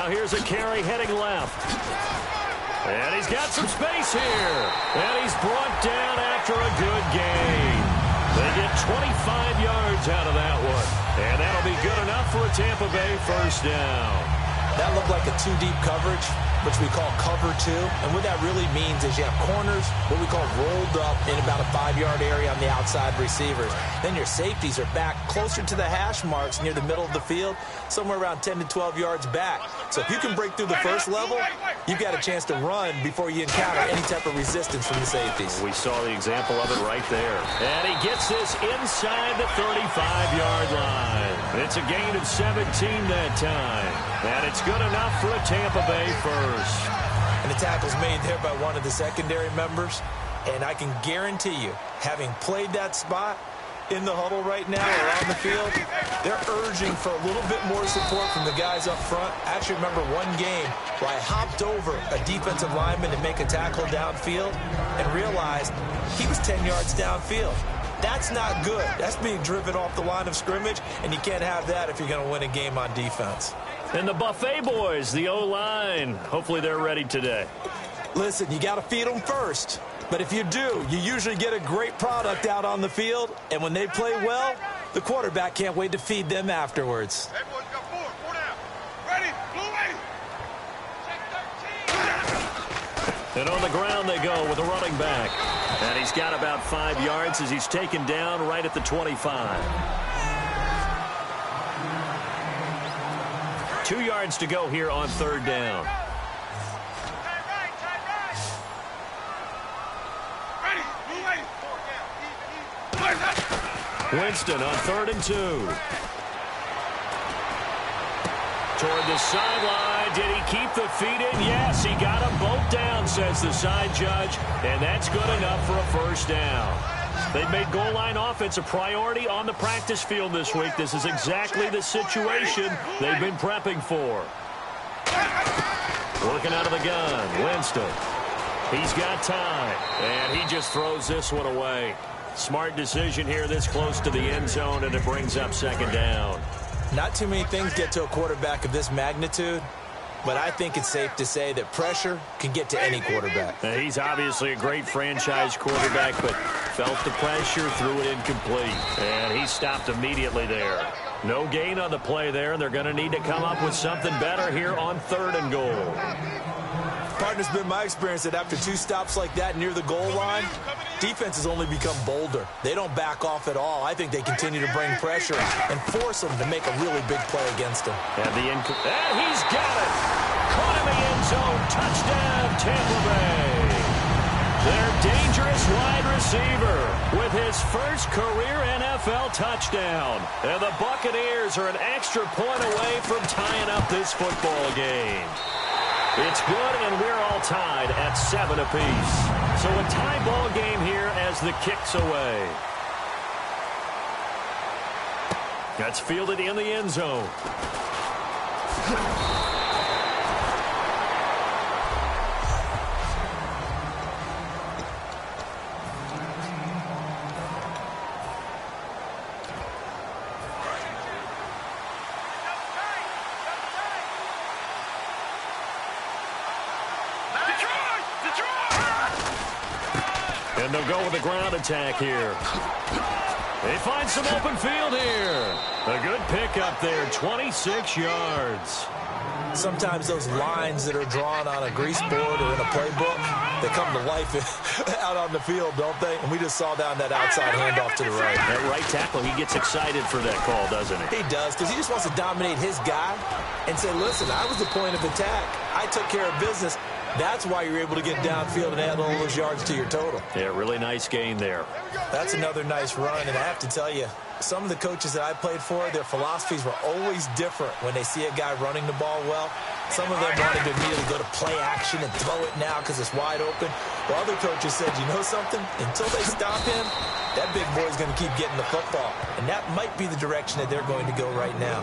Now here's a carry heading left. And he's got some space here. And he's brought down after a good gain. They get 25 yards out of that one. And that'll be good enough for a Tampa Bay first down. That looked like a two-deep coverage, which we call cover two. And what that really means is you have corners, what we call rolled up in about a 5-yard area on the outside receivers. Then your safeties are back closer to the hash marks near the middle of the field, somewhere around 10 to 12 yards back. So if you can break through the first level, you've got a chance to run before you encounter any type of resistance from the safeties. We saw the example of it right there. And he gets this inside the 35-yard line. It's a gain of 17 that time. And it's good enough for a Tampa Bay first. And the tackle's made there by one of the secondary members. And I can guarantee you, having played that spot in the huddle right now or on the field, they're urging for a little bit more support from the guys up front. I actually remember one game where I hopped over a defensive lineman to make a tackle downfield and realized he was 10 yards downfield. That's not good. That's being driven off the line of scrimmage, and you can't have that if you're going to win a game on defense. And the Buffet boys, the O-line, hopefully they're ready today. Listen, you got to feed them first. But if you do, you usually get a great product out on the field. And when they play well, the quarterback can't wait to feed them afterwards. Hey, boys, got four down. Ready, blue lady. Check 13. And on the ground they go with a running back. And he's got about 5 yards as he's taken down right at the 25. 2 yards to go here on third down. Winston on 3rd and 2. Toward the sideline. Did he keep the feet in? Yes, he got them both down, says the side judge. And that's good enough for a first down. They've made goal line offense a priority on the practice field this week. This is exactly the situation they've been prepping for. Working out of the gun, Winston. He's got time, and he just throws this one away. Smart decision here this close to the end zone, and it brings up second down. Not too many things get to a quarterback of this magnitude, but I think it's safe to say that pressure can get to any quarterback. Now, he's obviously a great franchise quarterback, but felt the pressure, threw it incomplete, and he stopped immediately there. No gain on the play there, and they're going to need to come up with something better here on 3rd and goal. Partner's been my experience that after 2 stops like that near the goal line, defense has only become bolder. They don't back off at all. I think they continue to bring pressure and force them to make a really big play against him. And he's got it. Caught in the end zone. Touchdown, Tampa Bay. Their dangerous wide receiver with his first career NFL touchdown. And the Buccaneers are an extra point away from tying up this football game. It's good, and we're all tied at 7 apiece. So a tie ball game here as the kick's away. That's fielded in the end zone. And they'll go with the ground attack here. They find some open field here. A good pickup there, 26 yards. Sometimes those lines that are drawn on a grease board or in a playbook, they come to life out on the field, don't they? And we just saw down that outside handoff to the right. That right tackle, he gets excited for that call, doesn't he? He does, because he just wants to dominate his guy and say, listen, I was the point of attack. I took care of business. That's why you're able to get downfield and add all those yards to your total. Yeah, really nice gain there. That's another nice run, and I have to tell you, some of the coaches that I played for, their philosophies were always different when they see a guy running the ball well. Some of them wanted to immediately go to play action and throw it now because it's wide open. While other coaches said, you know something? Until they stop him, that big boy's going to keep getting the football. And that might be the direction that they're going to go right now.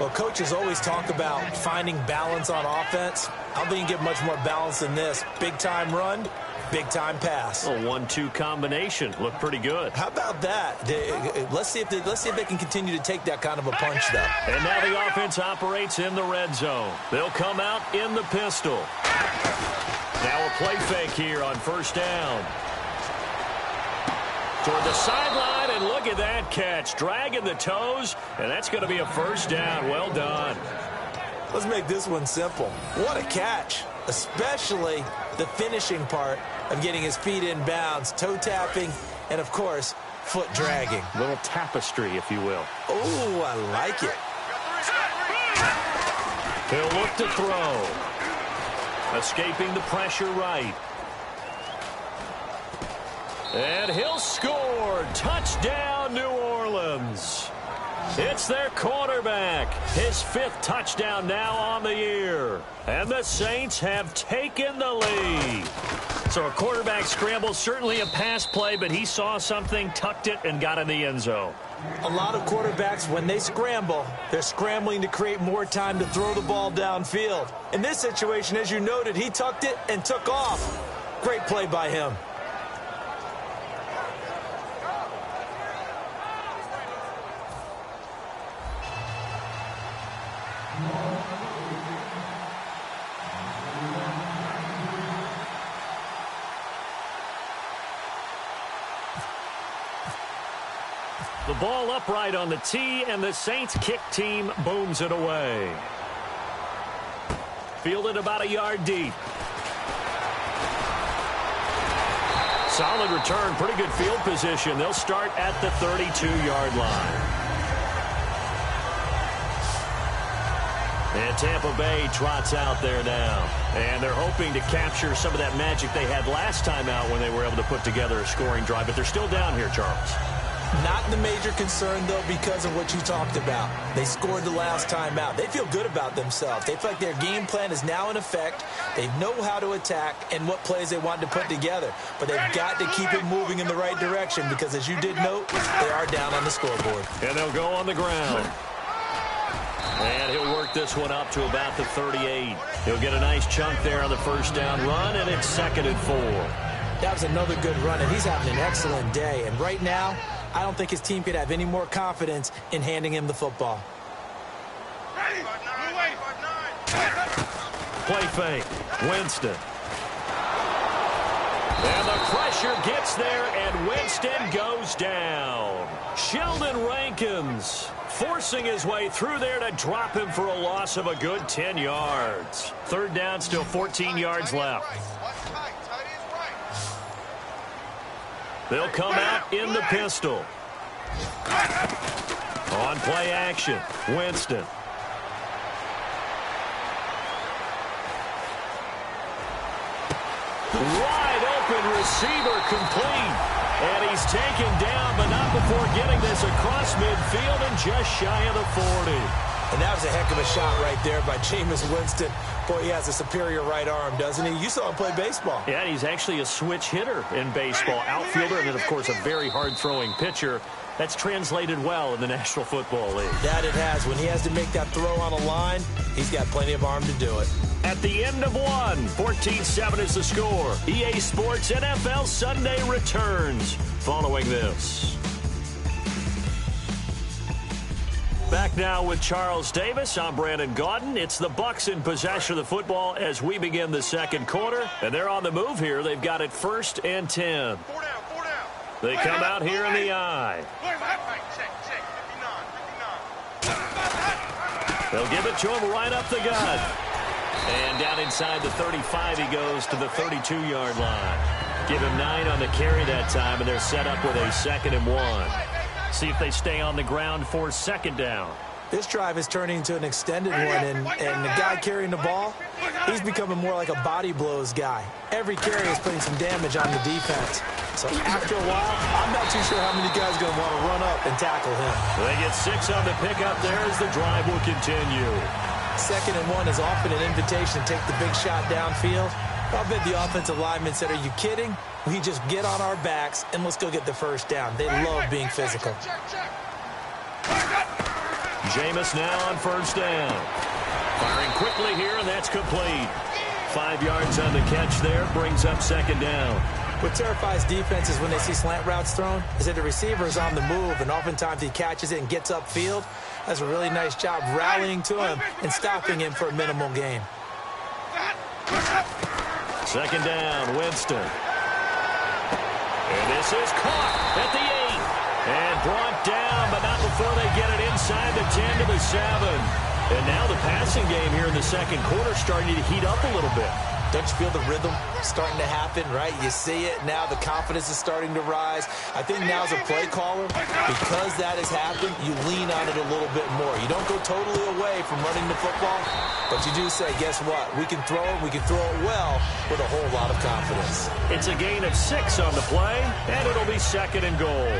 Well, coaches always talk about finding balance on offense. I don't think you get much more balance than this. Big-time run, big-time pass. A 1-2 combination. Looked pretty good. How about that? Let's see if they can continue to take that kind of a punch, though. And now the offense operates in the red zone. They'll come out in the pistol. Now a play fake here on first down. Toward the sideline, and look at that catch. Dragging the toes, and that's going to be a first down. Well done. Let's make this one simple. What a catch, especially the finishing part of getting his feet in bounds, toe tapping, and, of course, foot dragging. Little tapestry, if you will. Oh, I like it. He'll look to throw. Escaping the pressure right. And he'll score. Touchdown, New Orleans. It's their quarterback. His 5th touchdown now on the year. And the Saints have taken the lead. So a quarterback scramble, certainly a pass play, but he saw something, tucked it, and got in the end zone. A lot of quarterbacks, when they scramble, they're scrambling to create more time to throw the ball downfield. In this situation, as you noted, he tucked it and took off. Great play by him. The ball upright on the tee, and the Saints kick team booms it away. Fielded about a yard deep. Solid return, pretty good field position. They'll start at the 32-yard line. And Tampa Bay trots out there now. And they're hoping to capture some of that magic they had last time out when they were able to put together a scoring drive. But they're still down here, Charles. Not the major concern, though, because of what you talked about. They scored the last time out. They feel good about themselves. They feel like their game plan is now in effect. They know how to attack and what plays they want to put together. But they've got to keep it moving in the right direction because, as you did note, they are down on the scoreboard. And they'll go on the ground. And he'll work this one up to about the 38. He'll get a nice chunk there on the first down run, and it's 2nd and 4. That was another good run, and he's having an excellent day. And right now, I don't think his team could have any more confidence in handing him the football. Play fake. Winston. And the pressure gets there, and Winston goes down. Sheldon Rankins forcing his way through there to drop him for a loss of a good 10 yards. 3rd down, still 14 yards left. They'll come out in the pistol. On play action, Winston. Wide open receiver complete. And he's taken down, but not before getting this across midfield and just shy of the 40. And that was a heck of a shot right there by Jameis Winston. Boy, he has a superior right arm, doesn't he? You saw him play baseball. Yeah, he's actually a switch hitter in baseball. Outfielder, and then, of course, a very hard-throwing pitcher. That's translated well in the National Football League. That it has. When he has to make that throw on a line, he's got plenty of arm to do it. At the end of one, 14-7 is the score. EA Sports NFL Sunday returns following this. Back now with Charles Davis. I'm Brandon Gaudin. It's the Bucs in possession of the football as we begin the second quarter. And they're on the move here. They've got it 1st and 10. 4 down, 4 down. They come out here in the eye. Check, 59. They'll give it to him right up the gut. And down inside the 35, he goes to the 32-yard line. Give him 9 on the carry that time, and they're set up with a 2nd and 1. See if they stay on the ground for 2nd down. This drive is turning into an extended one, and the guy carrying the ball, he's becoming more like a body blows guy. Every carry is putting some damage on the defense. So after a while, I'm not too sure how many guys are going to want to run up and tackle him. They get 6 on the pickup there as the drive will continue. 2nd and 1 is often an invitation to take the big shot downfield. I'll bet the offensive lineman said, are you kidding? We just get on our backs and let's go get the first down. They love being physical. Jameis now on first down. Firing quickly here, and that's complete. 5 yards on the catch there, brings up second down. What terrifies defenses when they see slant routes thrown is that the receiver is on the move, and oftentimes he catches it and gets upfield. Does a really nice job rallying to him and stopping him for a minimal gain. Second down, Winston. And this is caught at the 8. And brought down, but not before they get it inside the 10 to the 7. And now the passing game here in the second quarter starting to heat up a little bit. Don't you feel the rhythm starting to happen, right? You see it now. The confidence is starting to rise. I think now as a play caller, because that has happened, you lean on it a little bit more. You don't go totally away from running the football, but you do say, guess what? We can throw it. We can throw it well with a whole lot of confidence. It's a gain of 6 on the play, and it'll be second and goal.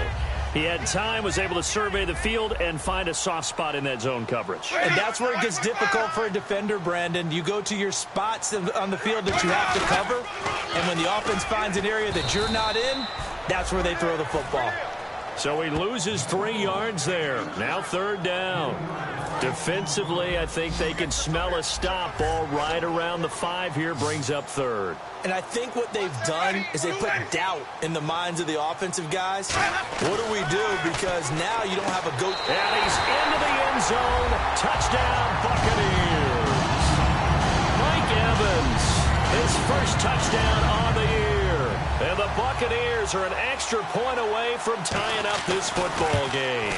He had time, was able to survey the field and find a soft spot in that zone coverage. And that's where it gets difficult for a defender, Brandon. You go to your spots on the field that you have to cover, and when the offense finds an area that you're not in, that's where they throw the football. So he loses 3 yards there. Now third down. Defensively, I think they can smell a stop. Ball right around the 5 here, brings up third. And I think what they've done is they put doubt in the minds of the offensive guys. What do we do? Because now you don't have a go. And he's into the end zone. Touchdown, Buccaneers. Mike Evans, his first touchdown on the year. And the Buccaneers are an extra point away from tying up this football game.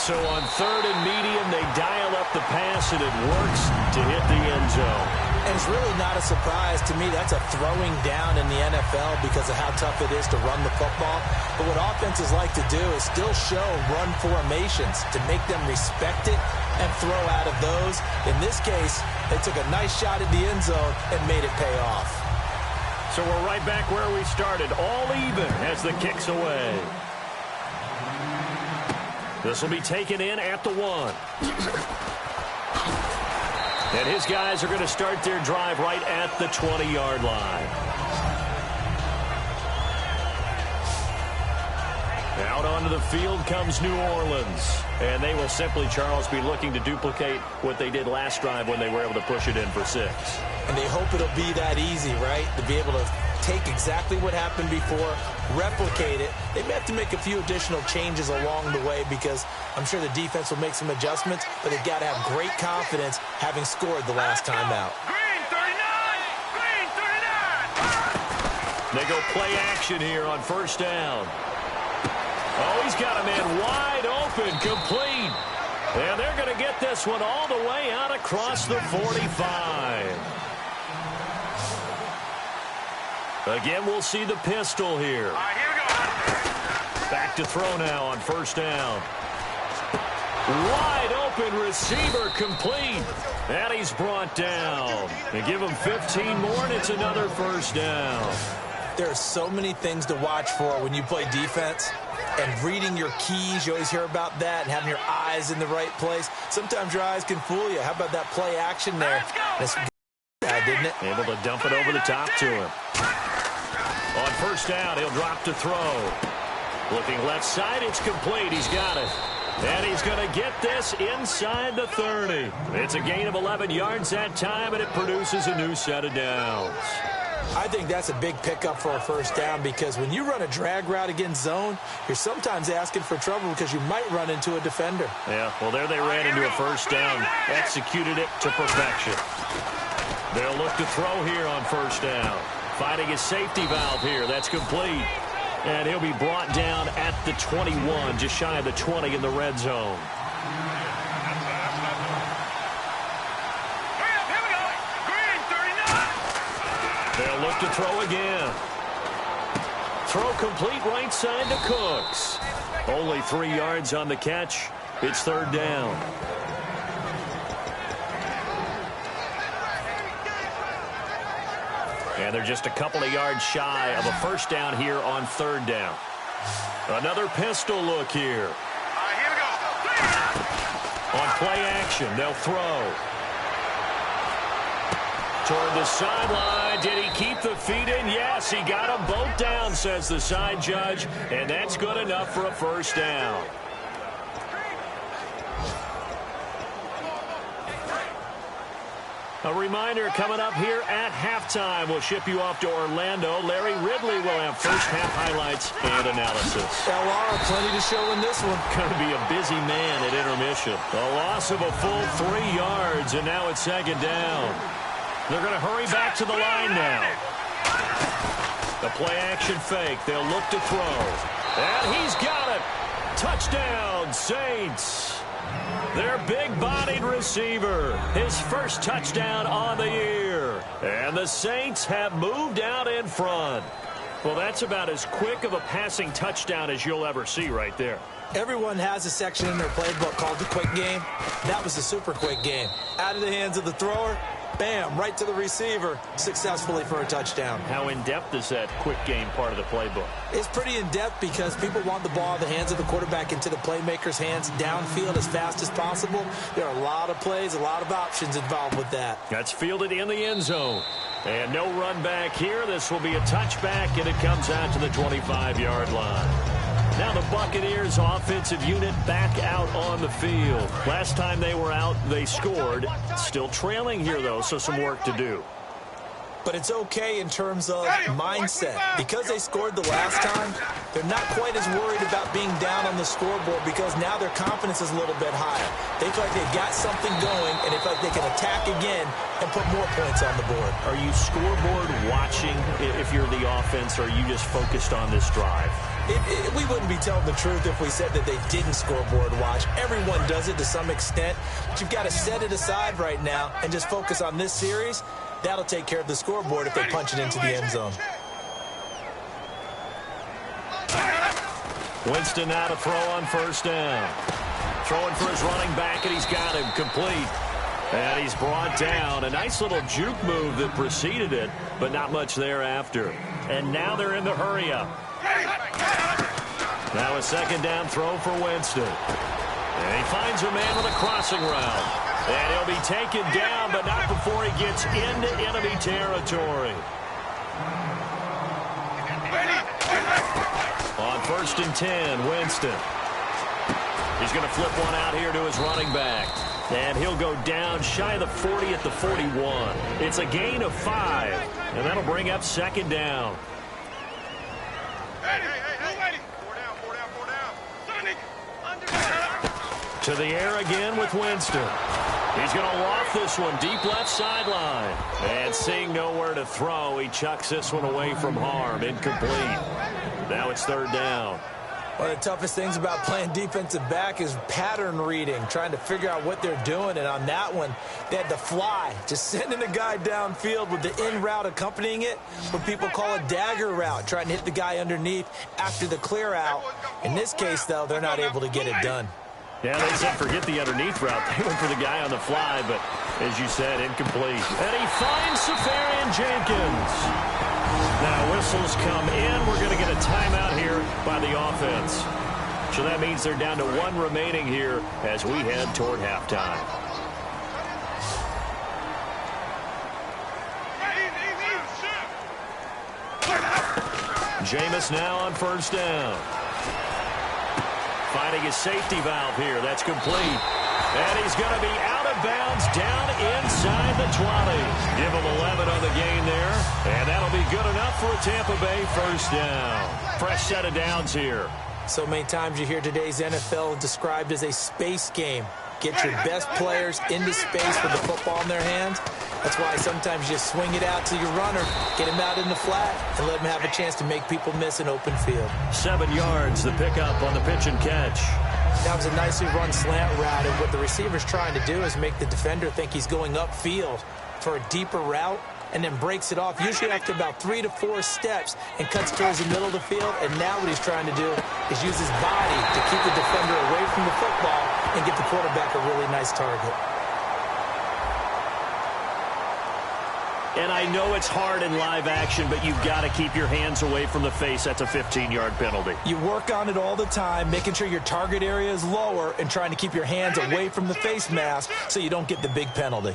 So on third and medium, they dial up the pass, and it works to hit the end zone. And it's really not a surprise to me. That's a throwing down in the NFL because of how tough it is to run the football. But what offenses like to do is still show run formations to make them respect it and throw out of those. In this case, they took a nice shot at the end zone and made it pay off. So we're right back where we started, all even as the kick's away. This will be taken in at the 1. And his guys are going to start their drive right at the 20-yard line. Out onto the field comes New Orleans. And they will simply, Charles, be looking to duplicate what they did last drive when they were able to push it in for 6. And they hope it'll be that easy, right? To be able to take exactly what happened before, replicate it. They may have to make a few additional changes along the way because I'm sure the defense will make some adjustments, but they've got to have great confidence having scored the last time out. Green 39! Green 39! They go play action here on first down. Oh, he's got a man wide open, complete. And they're going to get this one all the way out across the 45. Again, we'll see the pistol here. All right, here we go. Back to throw now on first down. Wide open receiver, complete. And he's brought down. They give him 15 more, and it's another first down. There are so many things to watch for when you play defense. And reading your keys, you always hear about that, and having your eyes in the right place. Sometimes your eyes can fool you. How about that play action there? That's bad, didn't it? Able to dump it over the top to him. On first down, he'll drop to throw. Looking left side, it's complete. He's got it. And he's going to get this inside the 30. It's a gain of 11 yards that time, and it produces a new set of downs. I think that's a big pickup for a first down because when you run a drag route against zone, you're sometimes asking for trouble because you might run into a defender. Yeah, well, there they ran into a first down, executed it to perfection. They'll look to throw here on first down. Finding his safety valve here. That's complete. And he'll be brought down at the 21, just shy of the 20 in the red zone. They'll look to throw again. Throw complete right side to Cooks. Only 3 yards on the catch. It's third down. And they're just a couple of yards shy of a first down here on third down. Another pistol look here. All right, here we go. On play action, they'll throw. Toward the sideline. Did he keep the feet in? Yes, he got them both down, says the side judge. And that's good enough for a first down. A reminder coming up here at halftime. We'll ship you off to Orlando. Larry Ridley will have first half highlights and analysis. LR, plenty to show in this one. Going to be a busy man at intermission. A loss of a full 3 yards, and now it's second down. They're going to hurry back to the line now. The play-action fake. They'll look to throw. And he's got it. Touchdown, Saints. Their big-bodied receiver. His first touchdown on the year. And the Saints have moved out in front. Well, that's about as quick of a passing touchdown as you'll ever see right there. Everyone has a section in their playbook called the quick game. That was the super quick game. Out of the hands of the thrower, bam, right to the receiver, successfully for a touchdown. How in-depth is that quick game part of the playbook? It's pretty in-depth because people want the ball in the hands of the quarterback into the playmaker's hands downfield as fast as possible. There are a lot of plays, a lot of options involved with that. That's fielded in the end zone. And no run back here. This will be a touchback, and it comes out to the 25-yard line. Now the Buccaneers offensive unit back out on the field. Last time they were out, they scored. Still trailing here, though, so some work to do. But it's okay in terms of mindset. Because they scored the last time, they're not quite as worried about being down on the scoreboard because now their confidence is a little bit higher. They feel like they've got something going, and they feel like they can attack again and put more points on the board. Are you scoreboard watching if you're the offense, or are you just focused on this drive? We wouldn't be telling the truth if we said that they didn't scoreboard watch. Everyone does it to some extent. But you've got to set it aside right now and just focus on this series. That'll take care of the scoreboard if they punch it into the end zone. Winston now to throw on first down. Throwing for his running back, and he's got him complete. And he's brought down. A nice little juke move that preceded it, but not much thereafter. And now they're in the hurry-up. Now a second down throw for Winston. And he finds a man with a crossing route. And he'll be taken down, but not before he gets into enemy territory. On 1st and 10, Winston. He's going to flip one out here to his running back. And he'll go down shy of the 40 at the 41. It's a gain of 5, and that'll bring up second down. To the air again with Winston. He's going to loft this one deep left sideline. And seeing nowhere to throw, he chucks this one away from harm. Incomplete. Now it's third down. One of the toughest things about playing defensive back is pattern reading, trying to figure out what they're doing. And on that one, they had to fly, just sending a guy downfield with the in route accompanying it, what people call a dagger route, trying to hit the guy underneath after the clear out. In this case, though, they're not able to get it done. Yeah, they said forget the underneath route. They went for the guy on the fly, but as you said, incomplete. And he finds Safarian Jenkins. Now whistles come in. We're going to get a timeout here by the offense. So that means they're down to 1 remaining here as we head toward halftime. Jameis now on first down. Finding his safety valve here. That's complete. And he's going to be out of bounds down inside the 20. Give him 11 on the gain there. And that'll be good enough for a Tampa Bay first down. Fresh set of downs here. So many times you hear today's NFL described as a space game. Get your best players into space with the football in their hands. That's why sometimes you swing it out to your runner, get him out in the flat, and let him have a chance to make people miss an open field. 7 yards, the pickup on the pitch and catch. That was a nicely run slant route, and what the receiver's trying to do is make the defender think he's going upfield for a deeper route, and then breaks it off, usually after about 3 to 4 steps, and cuts towards the middle of the field. And now what he's trying to do is use his body to keep the defender away from the football and get the quarterback a really nice target. And I know it's hard in live action, but you've got to keep your hands away from the face. That's a 15-yard penalty. You work on it all the time, making sure your target area is lower and trying to keep your hands away from the face mask so you don't get the big penalty.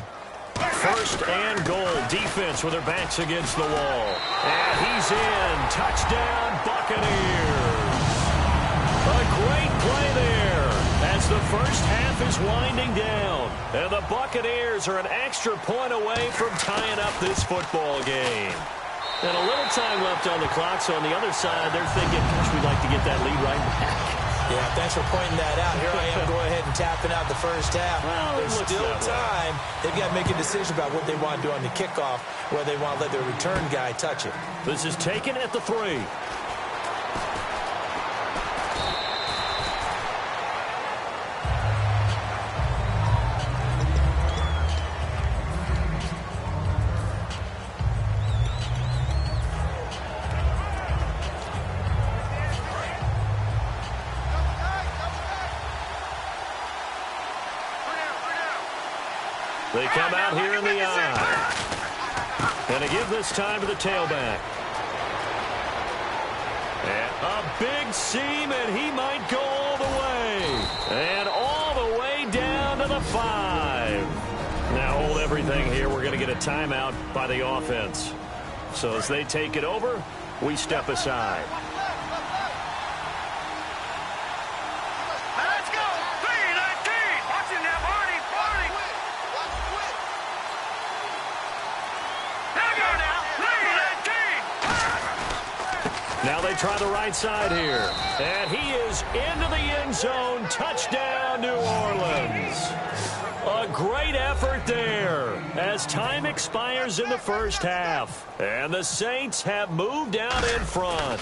First and goal. Defense with their backs against the wall. And he's in. Touchdown, Buccaneers. A great play there as as the first half is winding down. And the Buccaneers are an extra point away from tying up this football game. And a little time left on the clock, so on the other side, they're thinking, gosh, we'd like to get that lead right back. Yeah, thanks for pointing that out. Here I am going ahead and tapping out the first half. Well, there's still time. They've got to make a decision about what they want to do on the kickoff, whether they want to let their return guy touch it. This is taken at the 3. They come out here in the eye. And they give this time to the tailback. And a big seam, and he might go all the way. And all the way down to the 5. Now hold everything here. We're going to get a timeout by the offense. So as they take it over, we step aside. Now they try the right side here. And he is into the end zone. Touchdown, New Orleans. A great effort there as time expires in the first half. And the Saints have moved out in front.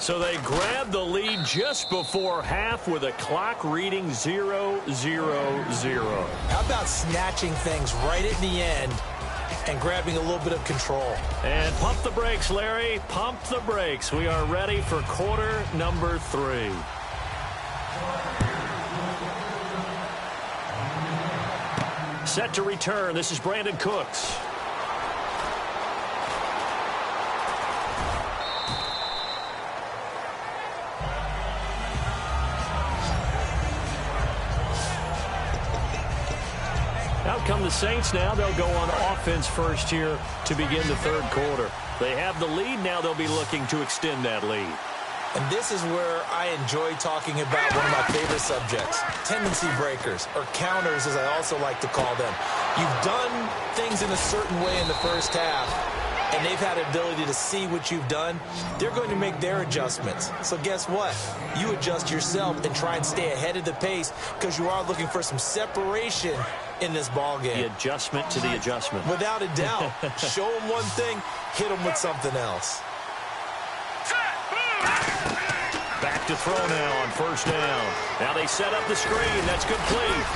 So they grab the lead just before half with a clock reading 0-0-0. How about snatching things right at the end and grabbing a little bit of control? And pump the brakes, Larry. Pump the brakes. We are ready for quarter number 3. Set to return. This is Brandon Cooks. Out come the Saints now. They'll go on offense first here to begin the third quarter. They have the lead. Now they'll be looking to extend that lead. And this is where I enjoy talking about one of my favorite subjects, tendency breakers, or counters as I also like to call them. You've done things in a certain way in the first half, and they've had the ability to see what you've done. They're going to make their adjustments. So guess what? You adjust yourself and try and stay ahead of the pace because you are looking for some separation in this ball game. The adjustment to the adjustment. Without a doubt. Show them one thing, hit them with something else. Back to throw now on first down. Now they set up the screen. That's complete.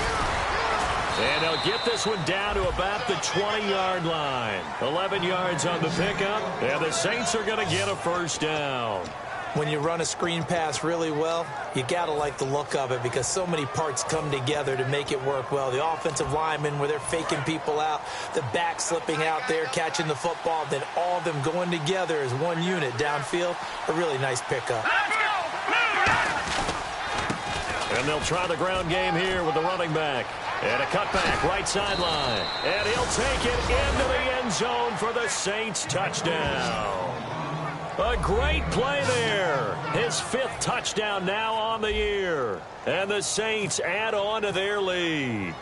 And they'll get this one down to about the 20-yard line. 11 yards on the pickup. And the Saints are going to get a first down. When you run a screen pass really well, you got to like the look of it because so many parts come together to make it work well. The offensive linemen, where they're faking people out, the back slipping out there, catching the football, then all of them going together as one unit downfield. A really nice pickup. And they'll try the ground game here with the running back. And a cutback, right sideline. And he'll take it into the end zone for the Saints touchdown. A great play there. His 5th touchdown now on the year. And the Saints add on to their lead.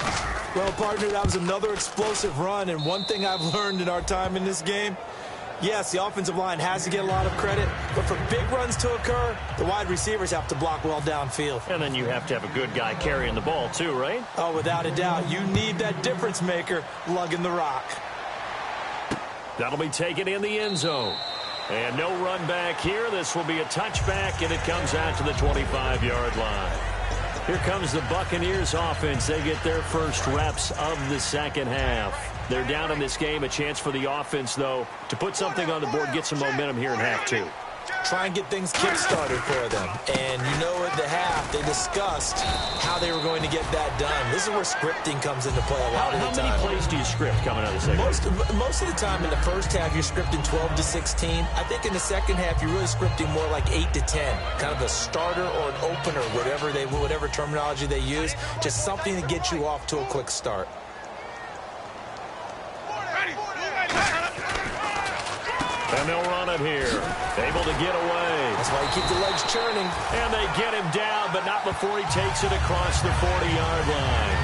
Well, partner, that was another explosive run. And one thing I've learned in our time in this game, yes, the offensive line has to get a lot of credit, but for big runs to occur, the wide receivers have to block well downfield. And then you have to have a good guy carrying the ball too, right? Oh, without a doubt. You need that difference maker lugging the rock. That'll be taken in the end zone. And no run back here. This will be a touchback, and it comes out to the 25-yard line. Here comes the Buccaneers offense. They get their first reps of the second half. They're down in this game. A chance for the offense, though, to put something on the board, get some momentum here in half 2. Try and get things kick-started for them. And you know at the half, they discussed how they were going to get that done. This is where scripting comes into play a lot of the time. How many plays do you script coming out of the second half? Most of the time in the first half, you're scripting 12 to 16. I think in the second half, you're really scripting more like 8 to 10. Kind of a starter or an opener, whatever terminology they use. Just something to get you off to a quick start. And they'll run it here. Able to get away. That's why you keep the legs churning. And they get him down, but not before he takes it across the 40-yard line.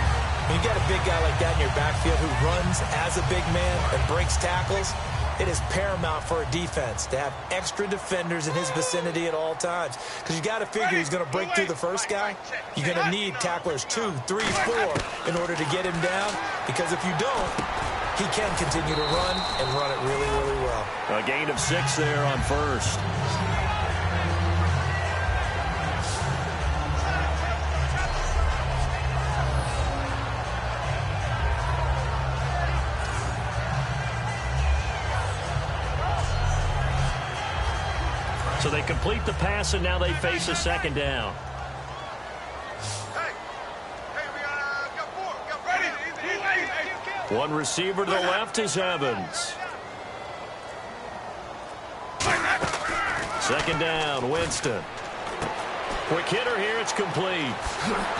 When you got a big guy like that in your backfield who runs as a big man and breaks tackles, it is paramount for a defense to have extra defenders in his vicinity at all times. Because you got to figure he's going to break through the first guy. You're going to need tacklers 2, 3, 4 in order to get him down. Because if you don't, he can continue to run and run it really, really well. A gain of 6 there on first. So they complete the pass, and now they face a second down. One receiver to the left is Evans. Second down, Winston. Quick hitter here, it's complete.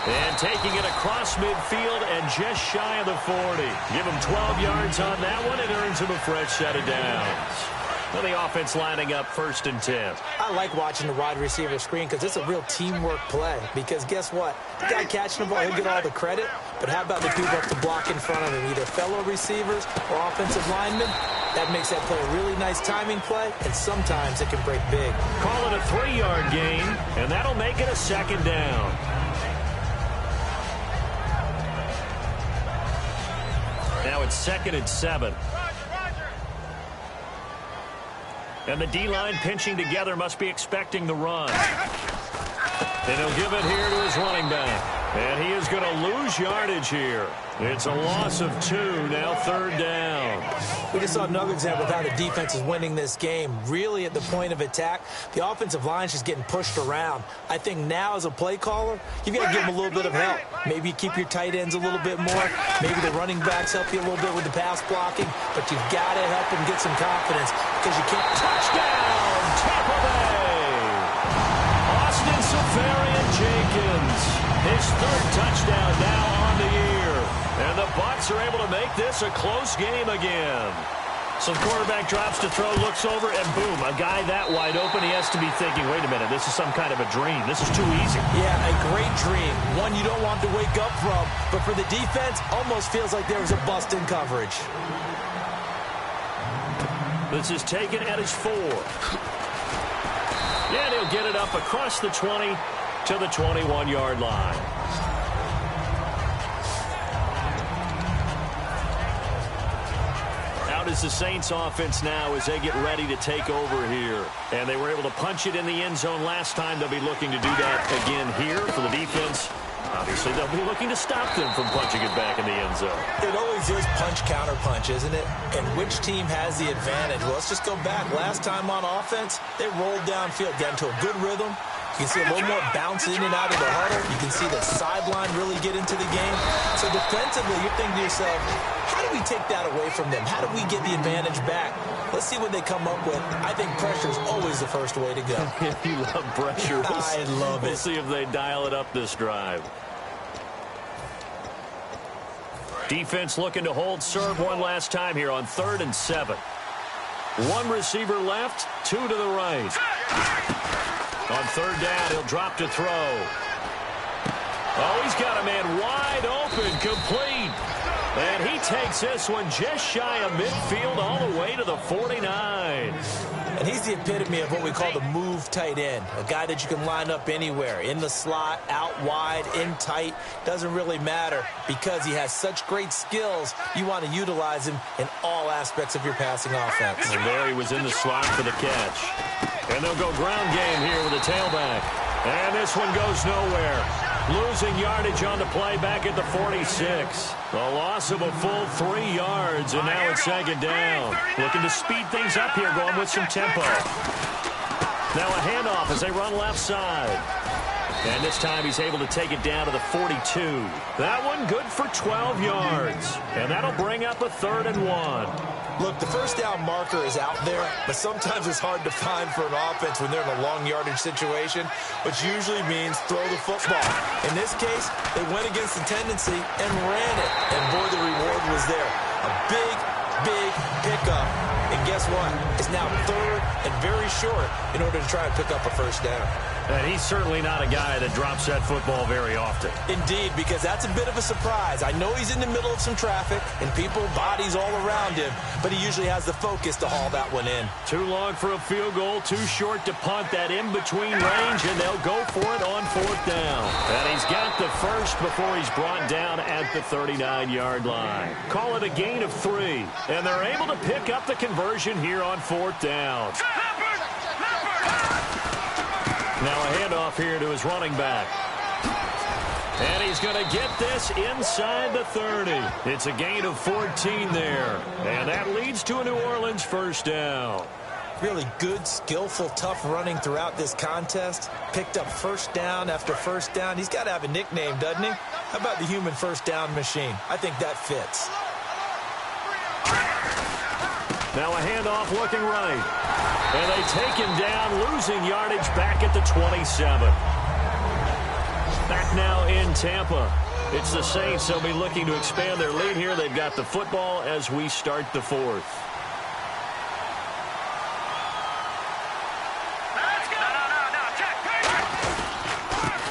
And taking it across midfield and just shy of the 40. Give him 12 yards on that one. It earns him a fresh set of downs. Well, the offense lining up 1st and 10. I like watching the wide receiver screen because it's a real teamwork play. Because guess what? The guy catching the ball, he'll get all the credit. But how about the people up to block in front of him, either fellow receivers or offensive linemen? That makes that play a really nice timing play, and sometimes it can break big. Call it a 3-yard gain, and that'll make it a second down. Now it's 2nd and 7. And the D-line pinching together must be expecting the run. And he'll give it here to his running back. And he is going to lose yardage here. It's a loss of 2, now 3rd down. We just saw another example of how the defense is winning this game. Really at the point of attack, the offensive line's just getting pushed around. I think now as a play caller, you've got to give them a little bit of help. Maybe keep your tight ends a little bit more. Maybe the running backs help you a little bit with the pass blocking. But you've got to help them get some confidence because you can't. Touchdown, Tampa Bay! Austin Seferian-Jenkins. His 3rd touchdown now on the year. And the Bucs are able to make this a close game again. So the quarterback drops to throw, looks over, and boom, a guy that wide open. He has to be thinking, wait a minute, this is some kind of a dream. This is too easy. Yeah, a great dream. One you don't want to wake up from. But for the defense, almost feels like there was a bust in coverage. This is taken at his 4. Yeah, he'll get it up across the 20 to the 21-yard line. Out is the Saints offense now as they get ready to take over here. And they were able to punch it in the end zone last time. They'll be looking to do that again here for the defense. Obviously, they'll be looking to stop them from punching it back in the end zone. It always is punch-counter-punch, isn't it? And which team has the advantage? Well, let's just go back. Last time on offense, they rolled downfield, got into a good rhythm. You can see a little more bounce in and out of the huddle. You can see the sideline really get into the game. So defensively, you're thinking to yourself, how do we take that away from them? How do we get the advantage back? Let's see what they come up with. I think pressure is always the first way to go. You love pressure. I love it. We'll see if they dial it up this drive. Defense looking to hold serve one last time here on 3rd and 7. One receiver left, 2 to the right. On 3rd down, he'll drop to throw. Oh, he's got a man wide open, complete. And he takes this one just shy of midfield all the way to the 49. And he's the epitome of what we call the move tight end. A guy that you can line up anywhere, in the slot, out wide, in tight. Doesn't really matter because he has such great skills. You want to utilize him in all aspects of your passing offense. And there he was in the slot for the catch. And they'll go ground game here with a tailback. And this one goes nowhere. Losing yardage on the play back at the 46. A loss of a full 3 yards, and now it's 2nd down. Looking to speed things up here, going with some tempo. Now a handoff as they run left side. And this time he's able to take it down to the 42. That one good for 12 yards. And that'll bring up a 3rd and 1. Look, the first down marker is out there, but sometimes it's hard to find for an offense when they're in a long yardage situation, which usually means throw the football. In this case, they went against the tendency and ran it. And boy, the reward was there. A big, big pickup. It guess what? It's now third and very short in order to try and pick up a first down. And he's certainly not a guy that drops that football very often. Indeed, because that's a bit of a surprise. I know he's in the middle of some traffic and people, bodies all around him, but he usually has the focus to haul that one in. Too long for a field goal, too short to punt that in-between range, and they'll go for it on fourth down. And he's got the first before he's brought down at the 39-yard line. Call it a gain of 3, and they're able to pick up the conversion here on fourth down. Now a handoff here to his running back. And he's going to get this inside the 30. It's a gain of 14 there. And that leads to a New Orleans first down. Really good, skillful, tough running throughout this contest. Picked up first down after first down. He's got to have a nickname, doesn't he? How about the human first down machine? I think that fits. Now a handoff looking right. And they take him down, losing yardage back at the 27. Back now in Tampa. It's the Saints. They'll be looking to expand their lead here. They've got the football as we start the fourth.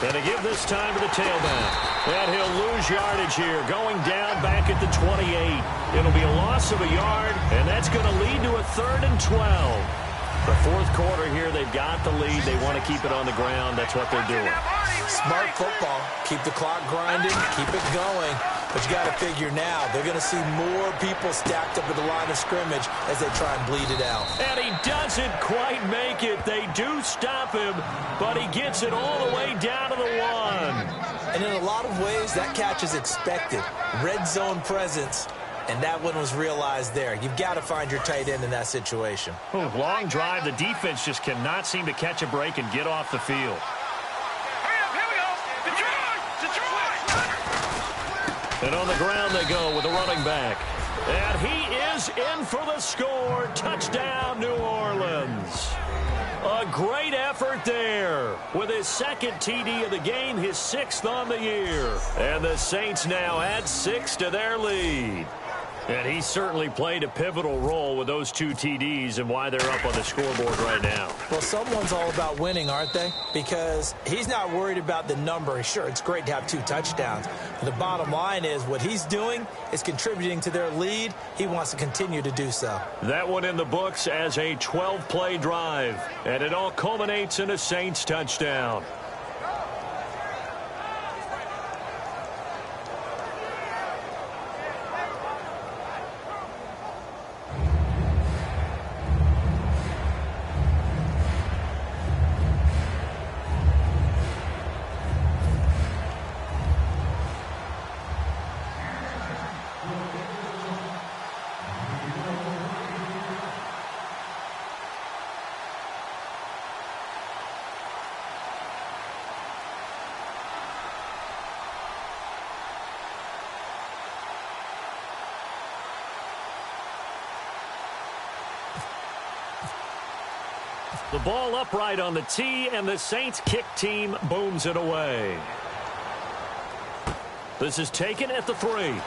And to give this time to the tailback. And he'll lose yardage here, going down back at the 28. It'll be a loss of a yard, and that's going to lead to a 3rd and 12. The fourth quarter here, they've got the lead. They want to keep it on the ground. That's what they're doing. Smart football. Keep the clock grinding. Keep it going. But you got to figure now, they're going to see more people stacked up at the line of scrimmage as they try and bleed it out. And he doesn't quite make it. They do stop him, but he gets it all the way down to the 1. And in a lot of ways, that catch is expected. Red zone presence. And that one was realized there. You've got to find your tight end in that situation. Ooh, long drive. The defense just cannot seem to catch a break and get off the field. Hurry up, here we go. Detroit! And on the ground they go with the running back. And he is in for the score. Touchdown, New Orleans. A great effort there with his second TD of the game, his 6th on the year. And the Saints now add 6 to their lead. And he certainly played a pivotal role with those 2 TDs and why they're up on the scoreboard right now. Well, someone's all about winning, aren't they? Because he's not worried about the number. Sure, it's great to have 2 touchdowns. But the bottom line is what he's doing is contributing to their lead. He wants to continue to do so. That one in the books as a 12-play drive. And it all culminates in a Saints touchdown. The ball upright on the tee, and the Saints kick team booms it away. This is taken at the 3.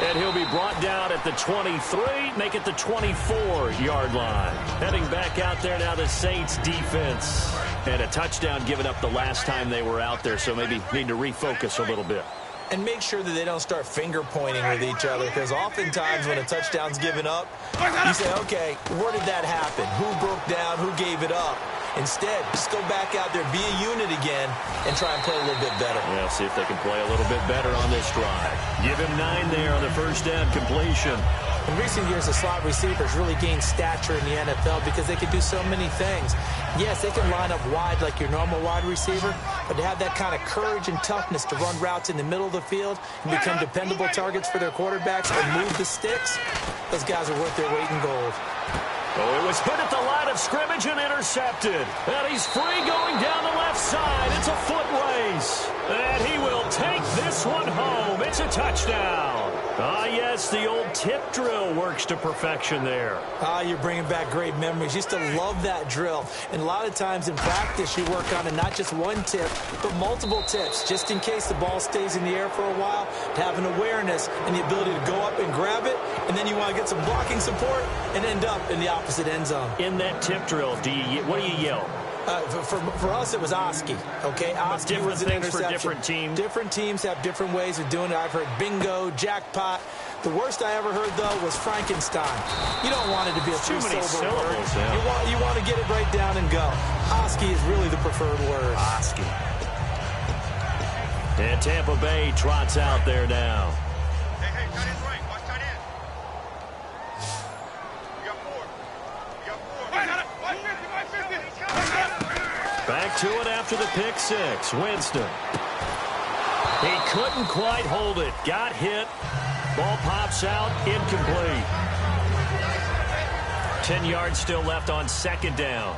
And he'll be brought down at the 23, make it the 24-yard line. Heading back out there now, the Saints defense. And a touchdown given up the last time they were out there, so maybe need to refocus a little bit. And make sure that they don't start finger-pointing with each other, because oftentimes when a touchdown's given up, you say, okay, where did that happen? Who broke down? Who gave it up? Instead, just go back out there, be a unit again, and try and play a little bit better. Yeah, see if they can play a little bit better on this drive. Give him 9 there on the first down completion. In recent years, the slot receivers really gained stature in the NFL because they can do so many things. Yes, they can line up wide like your normal wide receiver, but to have that kind of courage and toughness to run routes in the middle of the field and become dependable targets for their quarterbacks or move the sticks, those guys are worth their weight in gold. Oh, it was hit at the line of scrimmage and intercepted. And he's free going down the left side. It's a foot race. And he will take this one home. It's a touchdown. Ah, yes, the old tip drill works to perfection there. Ah, you're bringing back great memories. Used to love that drill. And a lot of times in practice, you work on it, not just one tip, but multiple tips, just in case the ball stays in the air for a while, to have an awareness and the ability to go up and grab it, and then you want to get some blocking support and end up in the opposite end zone. In that tip drill, what do you yell? For us, it was Oski, okay? Oski was an things for interception. different teams. Different teams have different ways of doing it. I've heard bingo, jackpot. The worst I ever heard, though, was Frankenstein. You don't want it to be a too many syllable word. syllables. You want to get it right down and go. Oski is really the preferred word. Oski. And Tampa Bay trots out there now. Hey, tight end's right. Watch tight end. You got four. Back to it after the pick six. Winston. He couldn't quite hold it. Got hit. Ball pops out. Incomplete. 10 yards still left on second down.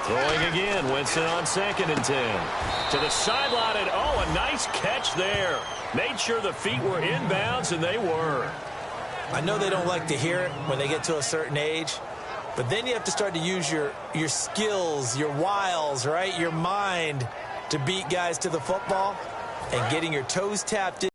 Throwing again. Winston on 2nd and 10. To the sideline, and a nice catch there. Made sure the feet were inbounds, and they were. I know they don't like to hear it when they get to a certain age, but then you have to start to use your skills, your wiles, right? Your mind to beat guys to the football, and getting your toes tapped in.